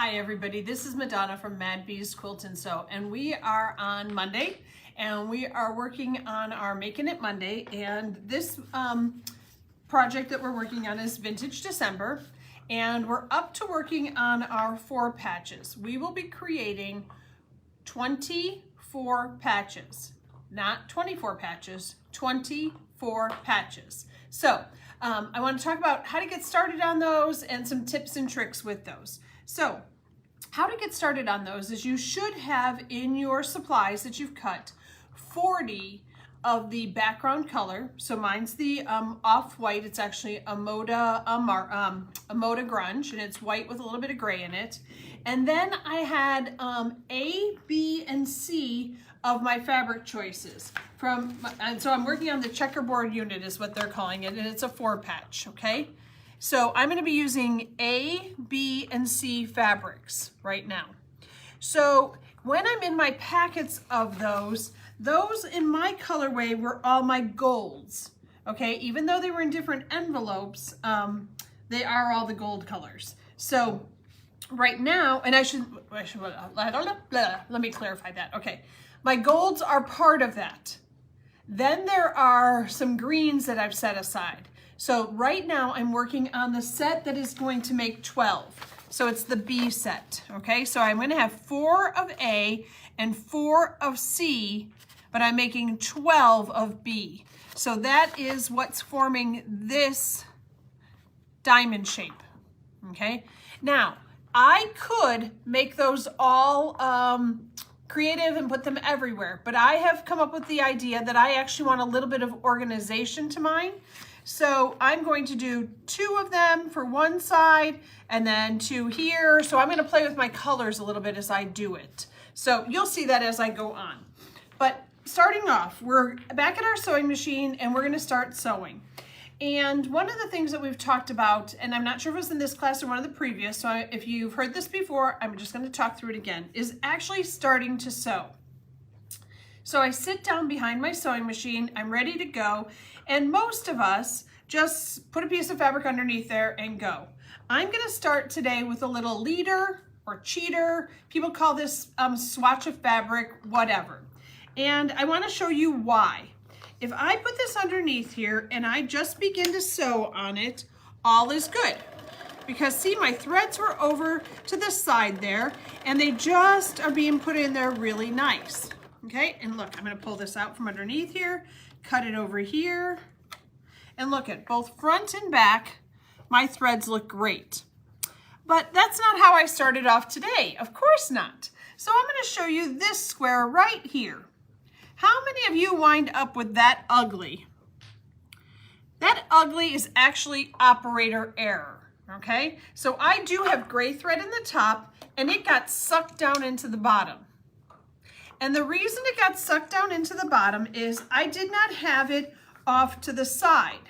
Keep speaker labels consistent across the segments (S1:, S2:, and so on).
S1: Hi everybody, this is MaDonna from Mad Bees Quilt and Sew, and we are on Monday and we are working on our Making It Monday, and this project that we're working on is Vintage December, and we're up to working on our 4 patches. We will be creating 24 patches, not 24 patches, 24 patches. So I want to talk about how to get started on those and some tips and tricks with those. So how to get started on those is you should have in your supplies that you've cut 40 of the background color. So mine's the off-white. It's actually a MaDonna grunge, and it's white with a little bit of gray in it. And then I had A, B, and C of my fabric choices and so I'm working on the checkerboard unit is what they're calling it, and it's a 4-patch, okay? So I'm going to be using A, B, and C fabrics right now. So when I'm in my packets of those in my colorway were all my golds, okay? Even though they were in different envelopes, they are all the gold colors. So right now, and let me clarify that. Okay, my golds are part of that. Then there are some greens that I've set aside. So right now I'm working on the set that is going to make 12. So it's the B set, okay? So I'm gonna have 4 of A and 4 of C, but I'm making 12 of B. So that is what's forming this diamond shape, okay? Now, I could make those all creative and put them everywhere, but I have come up with the idea that I actually want a little bit of organization to mine. So I'm going to do 2 of them for one side and then 2 here. So I'm going to play with my colors a little bit as I do it. So you'll see that as I go on. But starting off, we're back at our sewing machine and we're going to start sewing. And one of the things that we've talked about, and I'm not sure if it was in this class or one of the previous, so if you've heard this before, I'm just going to talk through it again, is actually starting to sew. So I sit down behind my sewing machine, I'm ready to go, and most of us just put a piece of fabric underneath there and go. I'm going to start today with a little leader or cheater. People call this swatch of fabric, whatever. And I want to show you why. If I put this underneath here and I just begin to sew on it, all is good. Because see, my threads were over to the side there and they just are being put in there really nice. Okay, and look, I'm going to pull this out from underneath here, cut it over here, and look at both front and back, my threads look great. But that's not how I started off today, of course not. So I'm going to show you this square right here. How many of you wind up with that ugly? That ugly is actually operator error, okay? So I do have gray thread in the top and it got sucked down into the bottom. And the reason it got sucked down into the bottom is I did not have it off to the side.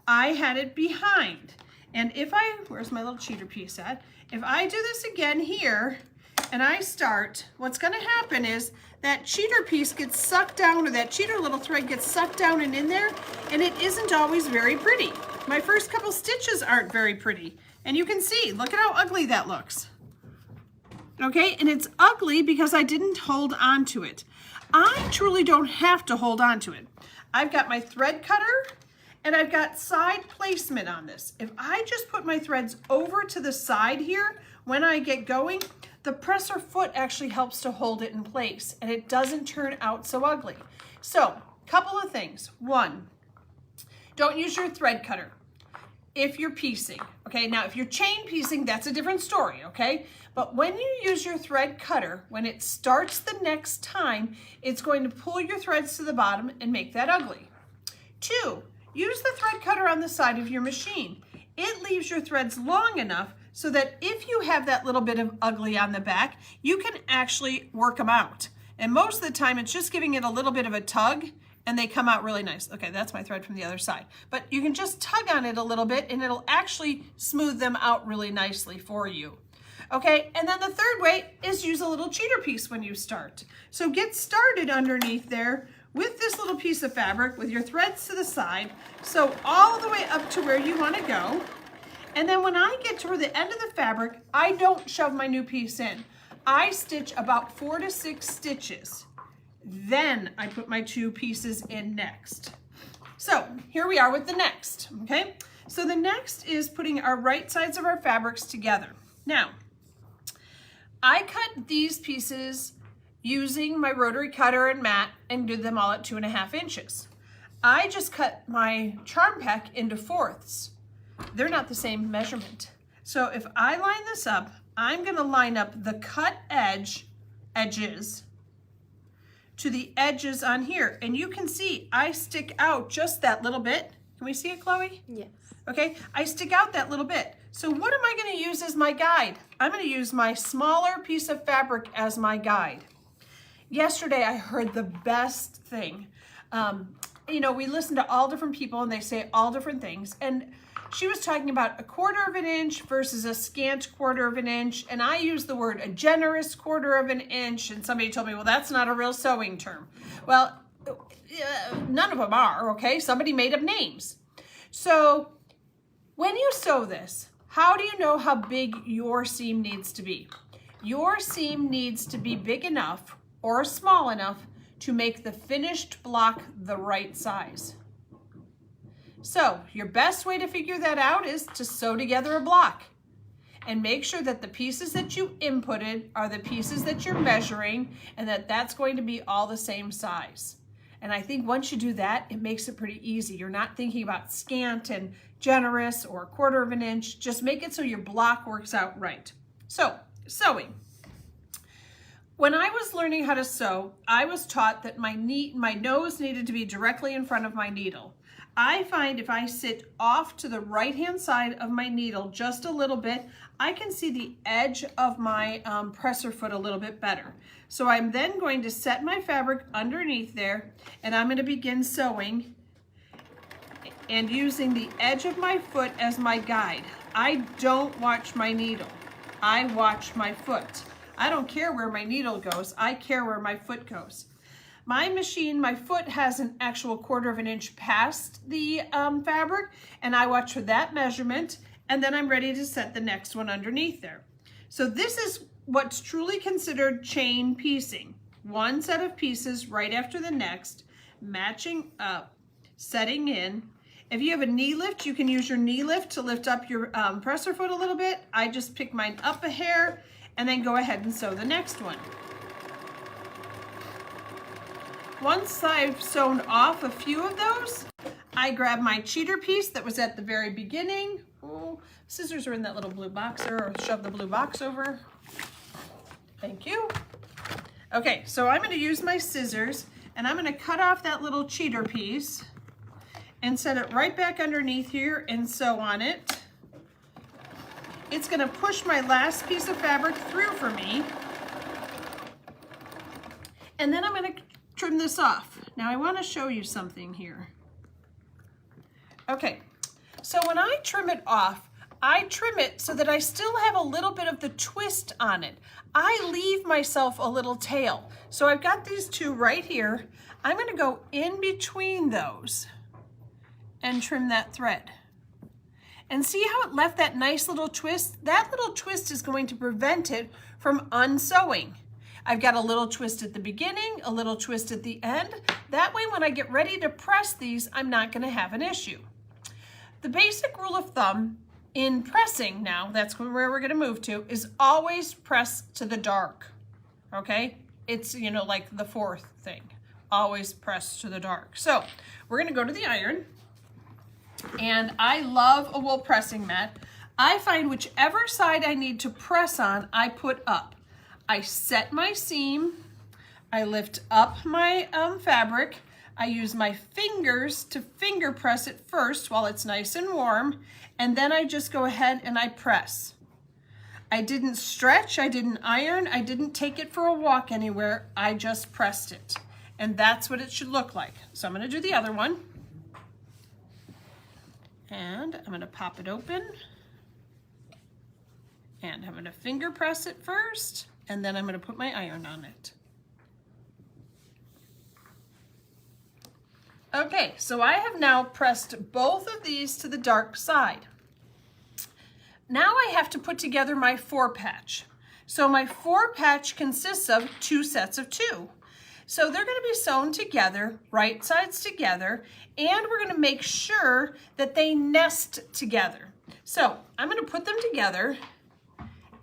S1: I had it behind. And if where's my little cheater piece at? If I do this again here and I start, what's gonna happen is that cheater piece gets sucked down, or that cheater little thread gets sucked down and in there, and it isn't always very pretty. My first couple stitches aren't very pretty. And you can see, look at how ugly that looks. Okay, and it's ugly because I didn't hold on to it. I truly don't have to hold on to it. I've got my thread cutter and I've got side placement on this. If I just put my threads over to the side here, when I get going, the presser foot actually helps to hold it in place and it doesn't turn out so ugly. So, couple of things. 1, don't use your thread cutter if you're piecing, okay? Now, if you're chain piecing, that's a different story, okay? But when you use your thread cutter, when it starts the next time, it's going to pull your threads to the bottom and make that ugly. 2, use the thread cutter on the side of your machine. It leaves your threads long enough so that if you have that little bit of ugly on the back, you can actually work them out. And most of the time, it's just giving it a little bit of a tug and they come out really nice. Okay, that's my thread from the other side. But you can just tug on it a little bit and it'll actually smooth them out really nicely for you. Okay, and then the third way is use a little cheater piece when you start. So get started underneath there with this little piece of fabric with your threads to the side. So all the way up to where you want to go. And then when I get to the end of the fabric, I don't shove my new piece in. I stitch about 4 to 6 stitches. Then I put my 2 pieces in next. So here we are with the next, okay? So the next is putting our right sides of our fabrics together. Now, I cut these pieces using my rotary cutter and mat and did them all at 2.5 inches. I just cut my charm peck into 4ths. They're not the same measurement. So if I line this up, I'm gonna line up the cut edges to the edges on here. And you can see I stick out just that little bit. Can we see it, Chloe?
S2: Yes.
S1: Okay, I stick out that little bit. So what am I gonna use as my guide? I'm gonna use my smaller piece of fabric as my guide. Yesterday I heard the best thing. You know, we listen to all different people and they say all different things. And she was talking about 1/4 inch versus a scant 1/4 inch. And I used the word a generous 1/4 inch. And somebody told me, well, that's not a real sewing term. Well, none of them are, okay? Somebody made up names. So when you sew this, how do you know how big your seam needs to be? Your seam needs to be big enough or small enough to make the finished block the right size. So your best way to figure that out is to sew together a block and make sure that the pieces that you inputted are the pieces that you're measuring and that that's going to be all the same size. And I think once you do that, it makes it pretty easy. You're not thinking about scant and generous or 1/4 inch. Just make it so your block works out right. So, sewing. When I was learning how to sew, I was taught that my nose needed to be directly in front of my needle. I find if I sit off to the right-hand side of my needle just a little bit, I can see the edge of my presser foot a little bit better. So I'm then going to set my fabric underneath there, and I'm going to begin sewing and using the edge of my foot as my guide. I don't watch my needle. I watch my foot. I don't care where my needle goes. I care where my foot goes. My machine, my foot has an actual 1/4 inch past the fabric, and I watch for that measurement, and then I'm ready to set the next one underneath there. So this is what's truly considered chain piecing. One set of pieces right after the next, matching up, setting in. If you have a knee lift, you can use your knee lift to lift up your presser foot a little bit. I just pick mine up a hair and then go ahead and sew the next one. Once I've sewn off a few of those, I grab my cheater piece that was at the very beginning. Oh, scissors are in that little blue box there, or shove the blue box over. Thank you. Okay, so I'm gonna use my scissors and I'm gonna cut off that little cheater piece and set it right back underneath here and sew on it. It's gonna push my last piece of fabric through for me. And then I'm gonna trim this off. Now I wanna show you something here. Okay, so when I trim it off, I trim it so that I still have a little bit of the twist on it. I leave myself a little tail. So I've got these two right here. I'm gonna go in between those and trim that thread. And see how it left that nice little twist? That little twist is going to prevent it from unsewing. I've got a little twist at the beginning, a little twist at the end. That way when I get ready to press these, I'm not gonna have an issue. The basic rule of thumb in pressing now, that's where we're gonna move to, is always press to the dark, okay? It's, you know, like the fourth thing. Always press to the dark. So we're gonna go to the iron, and I love a wool pressing mat. I find whichever side I need to press on, I put up. I set my seam, I lift up my fabric, I use my fingers to finger press it first while it's nice and warm, and then I just go ahead and I press. I didn't stretch, I didn't iron, I didn't take it for a walk anywhere, I just pressed it. And that's what it should look like. So I'm gonna do the other one. And I'm gonna pop it open. And I'm gonna finger press it first, and then I'm gonna put my iron on it. Okay, so I have now pressed both of these to the dark side. Now I have to put together my 4-patch. So my 4-patch consists of 2 sets of 2. So they're going to be sewn together, right sides together, and we're going to make sure that they nest together. So I'm going to put them together,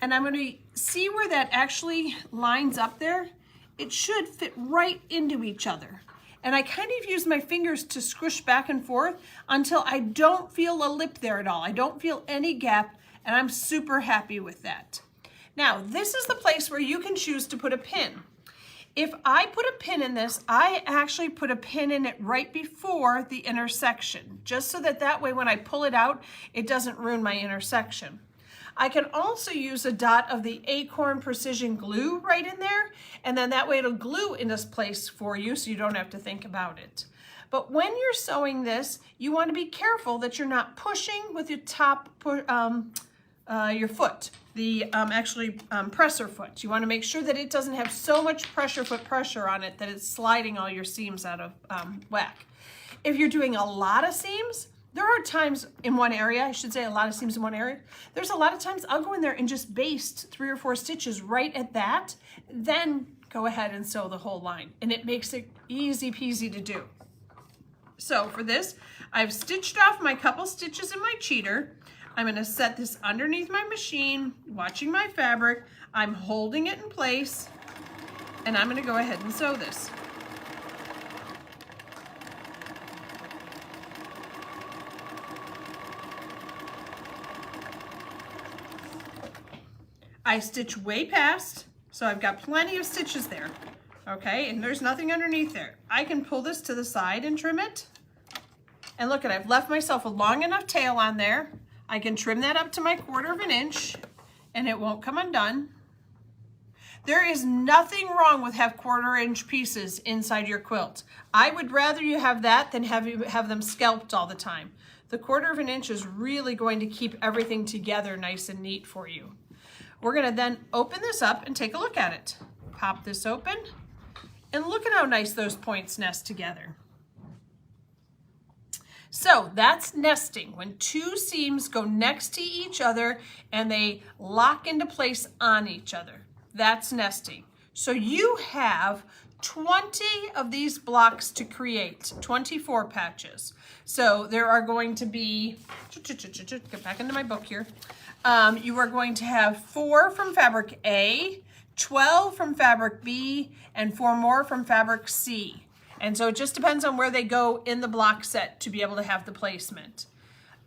S1: and I'm going to see where that actually lines up there. It should fit right into each other. And I kind of use my fingers to squish back and forth until I don't feel a lip there at all. I don't feel any gap, and I'm super happy with that. Now, this is the place where you can choose to put a pin. If I put a pin in this, I actually put a pin in it right before the intersection, just so that way when I pull it out, it doesn't ruin my intersection. I can also use a dot of the Acorn Precision Glue right in there, and then that way it'll glue in this place for you so you don't have to think about it. But when you're sewing this, you want to be careful that you're not pushing with your top, your foot, the presser foot. You want to make sure that it doesn't have so much foot pressure on it that it's sliding all your seams out of whack. If you're doing a lot of seams, there are times in one area, I should say a lot of seams in one area, there's a lot of times I'll go in there and just baste 3 or 4 stitches right at that, then go ahead and sew the whole line. And it makes it easy peasy to do. So for this, I've stitched off my couple stitches in my cheater. I'm going to set this underneath my machine, watching my fabric. I'm holding it in place, and I'm going to go ahead and sew this. I stitch way past, so I've got plenty of stitches there, okay? And there's nothing underneath there. I can pull this to the side and trim it. And look at, I've left myself a long enough tail on there. I can trim that up to my 1/4 inch, and it won't come undone. There is nothing wrong with have 1/4 inch pieces inside your quilt. I would rather you have that than have them scalped all the time. The 1/4 inch is really going to keep everything together nice and neat for you. We're going to then open this up and take a look at it. Pop this open, and look at how nice those points nest together. So that's nesting, when 2 seams go next to each other and they lock into place on each other. That's nesting. So you have 20 of these blocks to create, 24 patches. So there are going to be, get back into my book here. You are going to have 4 from fabric A, 12 from fabric B, and 4 more from fabric C. And so it just depends on where they go in the block set to be able to have the placement.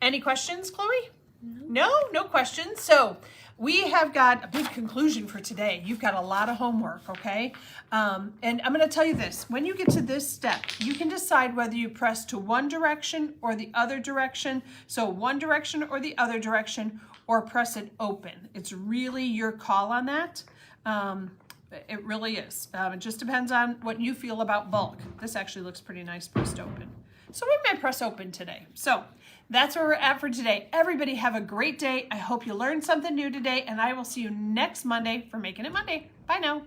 S1: Any questions, Chloe? No questions. So we have got a big conclusion for today. You've got a lot of homework, okay? And I'm going to tell you this. When you get to this step, you can decide whether you press to one direction or the other direction. So one direction or the other direction, or press it open. It's really your call on that. It really is. It just depends on what you feel about bulk. This actually looks pretty nice pressed open. So we may press open today. So that's where we're at for today. Everybody have a great day. I hope you learned something new today, and I will see you next Monday for Making It Monday. Bye now.